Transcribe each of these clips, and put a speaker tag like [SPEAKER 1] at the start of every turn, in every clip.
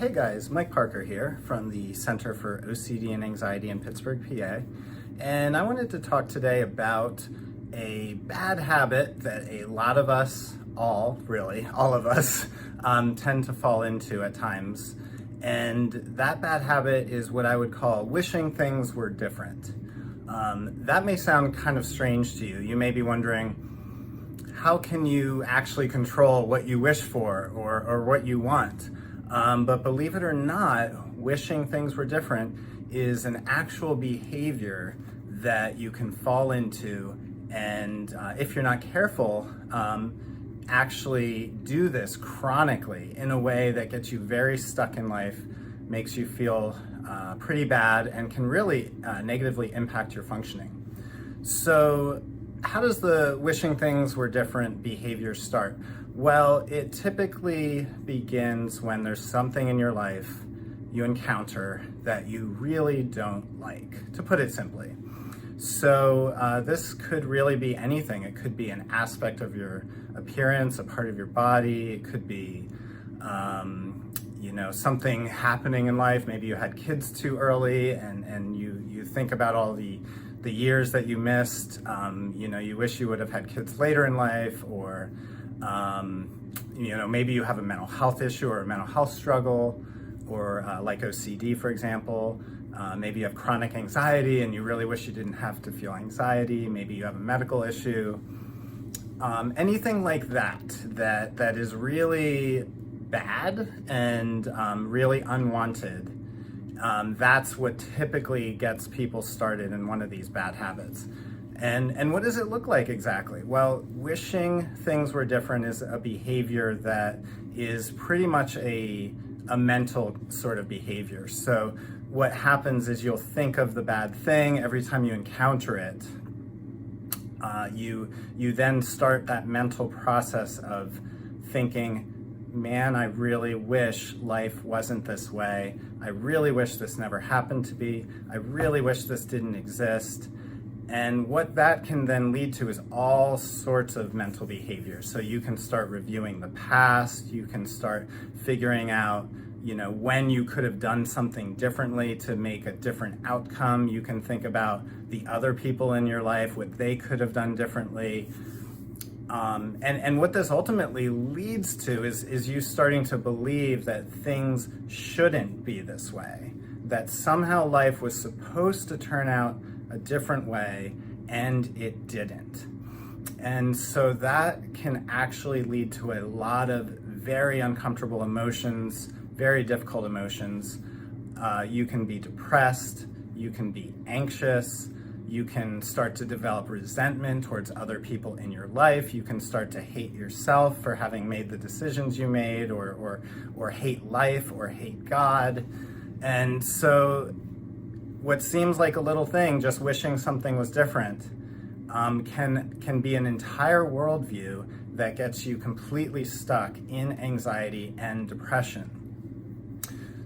[SPEAKER 1] Hey guys, Mike Parker here from the Center for OCD and Anxiety in Pittsburgh, PA. And I wanted to talk today about a bad habit that a lot of us, all of us, tend to fall into at times. And that bad habit is what I would call wishing things were different. That may sound kind of strange to you. You may be wondering, how can you actually control what you wish for or what you want? But believe it or not, wishing things were different is an actual behavior that you can fall into, and if you're not careful, actually do this chronically in a way that gets you very stuck in life, makes you feel pretty bad, and can really negatively impact your functioning. So how does the wishing things were different behavior start? Well, it typically begins when there's something in your life you encounter that you really don't like, to put it simply. So this could really be anything. It could be an aspect of your appearance, a part of your body. It could be, something happening in life. Maybe you had kids too early and you think about all the years that you missed. You wish you would have had kids later in life, or maybe you have a mental health issue or a mental health struggle, or like OCD, for example. Maybe you have chronic anxiety and you really wish you didn't have to feel anxiety. Maybe you have a medical issue. Anything like that is really bad and really unwanted. That's what typically gets people started in one of these bad habits. And what does it look like exactly? Well, wishing things were different is a behavior that is pretty much a mental sort of behavior. So what happens is you'll think of the bad thing every time you encounter it. You then start that mental process of thinking, man, I really wish life wasn't this way. I really wish this never happened to me. I really wish this didn't exist. And what that can then lead to is all sorts of mental behaviors. So you can start reviewing the past. You can start figuring out, when you could have done something differently to make a different outcome. You can think about the other people in your life, what they could have done differently. And what this ultimately leads to is you starting to believe that things shouldn't be this way, that somehow life was supposed to turn out a different way, and it didn't. And so that can actually lead to a lot of very uncomfortable emotions, very difficult emotions. You can be depressed, you can be anxious, you can start to develop resentment towards other people in your life. You can start to hate yourself for having made the decisions you made, or hate life, or hate God. And so what seems like a little thing, just wishing something was different, can be an entire worldview that gets you completely stuck in anxiety and depression.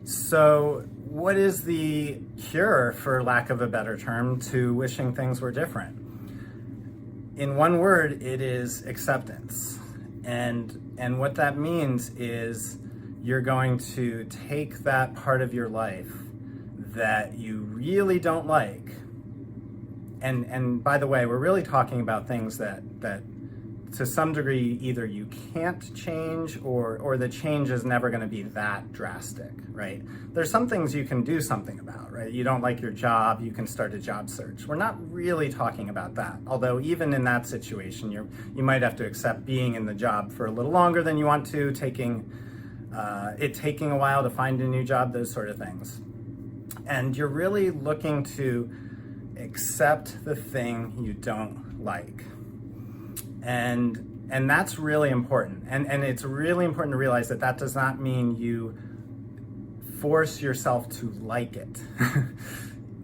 [SPEAKER 1] So what is the cure, for lack of a better term, to wishing things were different? In one word, it is acceptance. And what that means is you're going to take that part of your life that you really don't like. And by the way, we're really talking about things that to some degree either you can't change, or the change is never going to be that drastic, right? There's some things you can do something about, right? You don't like your job, you can start a job search. We're not really talking about that. Although even in that situation, you might have to accept being in the job for a little longer than you want to, taking a while to find a new job, those sort of things. And you're really looking to accept the thing you don't like. And that's really important. And it's really important to realize that does not mean you force yourself to like it.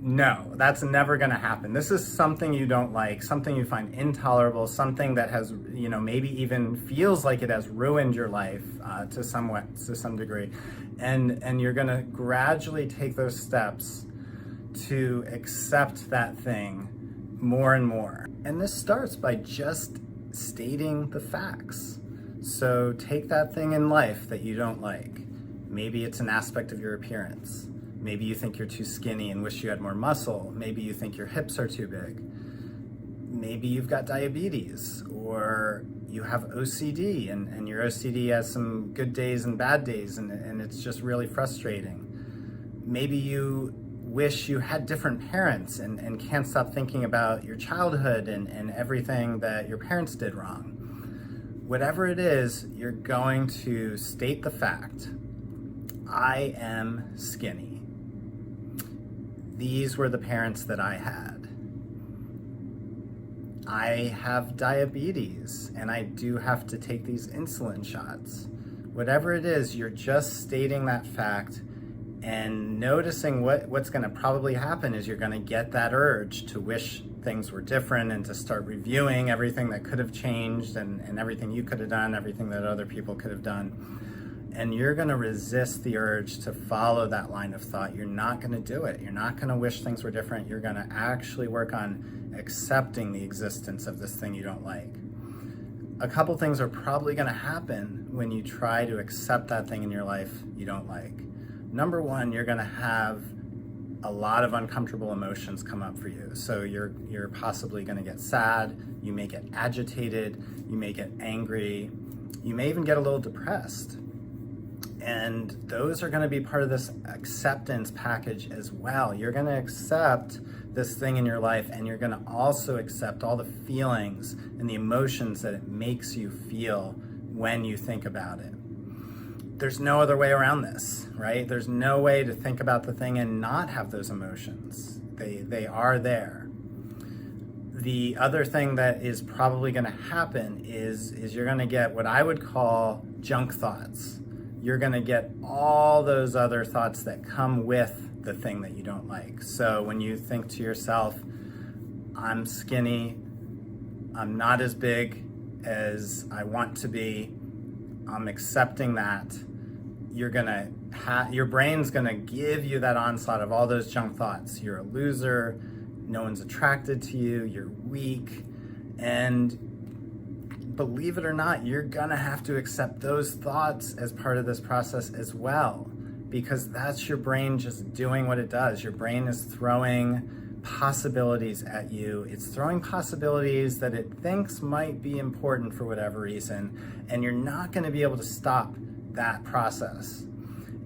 [SPEAKER 1] No, that's never going to happen. This is something you don't like, something you find intolerable, something that has, maybe even feels like it has ruined your life to some degree. And you're going to gradually take those steps to accept that thing more and more. And this starts by just stating the facts. So take that thing in life that you don't like. Maybe it's an aspect of your appearance. Maybe you think you're too skinny and wish you had more muscle. Maybe you think your hips are too big. Maybe you've got diabetes, or you have OCD, and your OCD has some good days and bad days, and it's just really frustrating. Maybe you wish you had different parents and can't stop thinking about your childhood and everything that your parents did wrong. Whatever it is, you're going to state the fact: I am skinny. These were the parents that I had. I have diabetes and I do have to take these insulin shots. Whatever it is, you're just stating that fact and noticing what's going to probably happen is you're going to get that urge to wish things were different and to start reviewing everything that could have changed and everything you could have done, everything that other people could have done. And you're going to resist the urge to follow that line of thought. You're not going to do it. You're not going to wish things were different. You're going to actually work on accepting the existence of this thing you don't like. A couple things are probably going to happen when you try to accept that thing in your life you don't like. Number one, you're going to have a lot of uncomfortable emotions come up for you. So you're possibly going to get sad. You may get agitated. You may get angry. You may even get a little depressed. And those are going to be part of this acceptance package as well. You're going to accept this thing in your life, and you're going to also accept all the feelings and the emotions that it makes you feel when you think about it. There's no other way around this, right? There's no way to think about the thing and not have those emotions. They are there. The other thing that is probably going to happen is you're going to get what I would call junk thoughts. You're going to get all those other thoughts that come with the thing that you don't like. So when you think to yourself, I'm skinny, I'm not as big as I want to be, I'm accepting that, your brain's going to give you that onslaught of all those junk thoughts. You're a loser, no one's attracted to you, you're weak, and believe it or not, you're gonna have to accept those thoughts as part of this process as well, because that's your brain just doing what it does. Your brain is throwing possibilities at you. It's throwing possibilities that it thinks might be important for whatever reason, and you're not gonna be able to stop that process.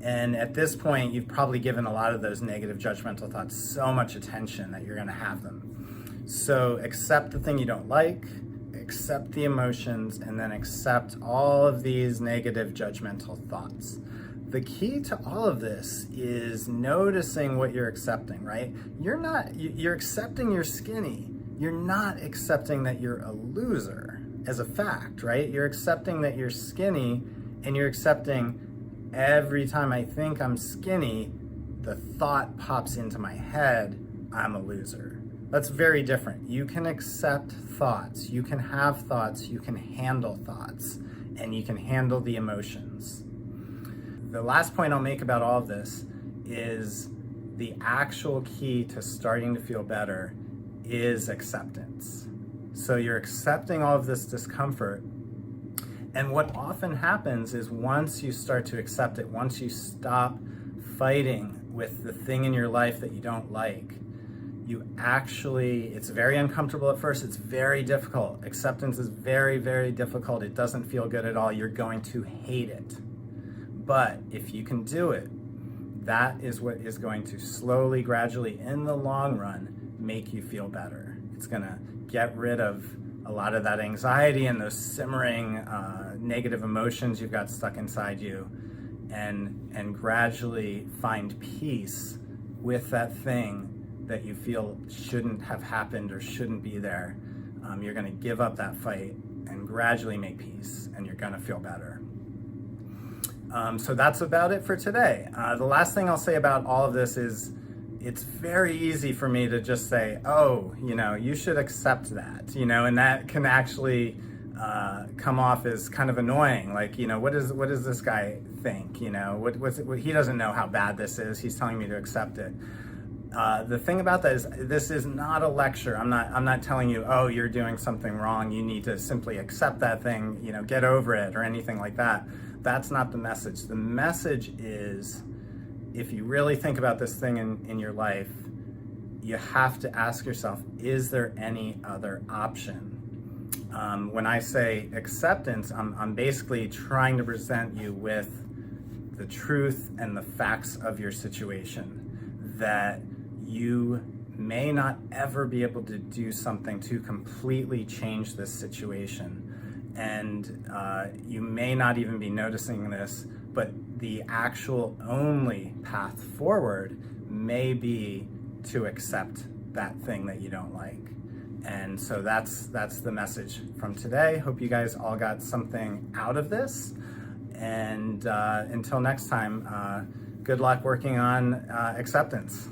[SPEAKER 1] And at this point, you've probably given a lot of those negative judgmental thoughts so much attention that you're gonna have them. So accept the thing you don't like, accept the emotions, and then accept all of these negative judgmental thoughts. The key to all of this is noticing what you're accepting, right? You're accepting you're skinny. You're not accepting that you're a loser as a fact, right? You're accepting that you're skinny, and you're accepting every time I think I'm skinny, the thought pops into my head, I'm a loser. That's very different. You can accept thoughts, you can have thoughts, you can handle thoughts, and you can handle the emotions. The last point I'll make about all of this is the actual key to starting to feel better is acceptance. So you're accepting all of this discomfort, and what often happens is once you start to accept it, once you stop fighting with the thing in your life that you don't like, it's very uncomfortable at first, it's very difficult. Acceptance is very, very difficult. It doesn't feel good at all. You're going to hate it. But if you can do it, that is what is going to slowly, gradually, in the long run, make you feel better. It's gonna get rid of a lot of that anxiety and those simmering negative emotions you've got stuck inside you, and gradually find peace with that thing that you feel shouldn't have happened or shouldn't be there. You're gonna give up that fight and gradually make peace, and you're gonna feel better. So that's about it for today. The last thing I'll say about all of this is it's very easy for me to just say, oh, you should accept that, and that can actually come off as kind of annoying. Like, what does this guy think? He doesn't know how bad this is. He's telling me to accept it. The thing about that is this is not a lecture. I'm not telling you, oh, you're doing something wrong, you need to simply accept that thing, get over it or anything like that. That's not the message. The message is, if you really think about this thing in your life, you have to ask yourself, is there any other option? When I say acceptance, I'm basically trying to present you with the truth and the facts of your situation, that you may not ever be able to do something to completely change this situation. And you may not even be noticing this, but the actual only path forward may be to accept that thing that you don't like. And so that's the message from today. Hope you guys all got something out of this. And until next time, good luck working on acceptance.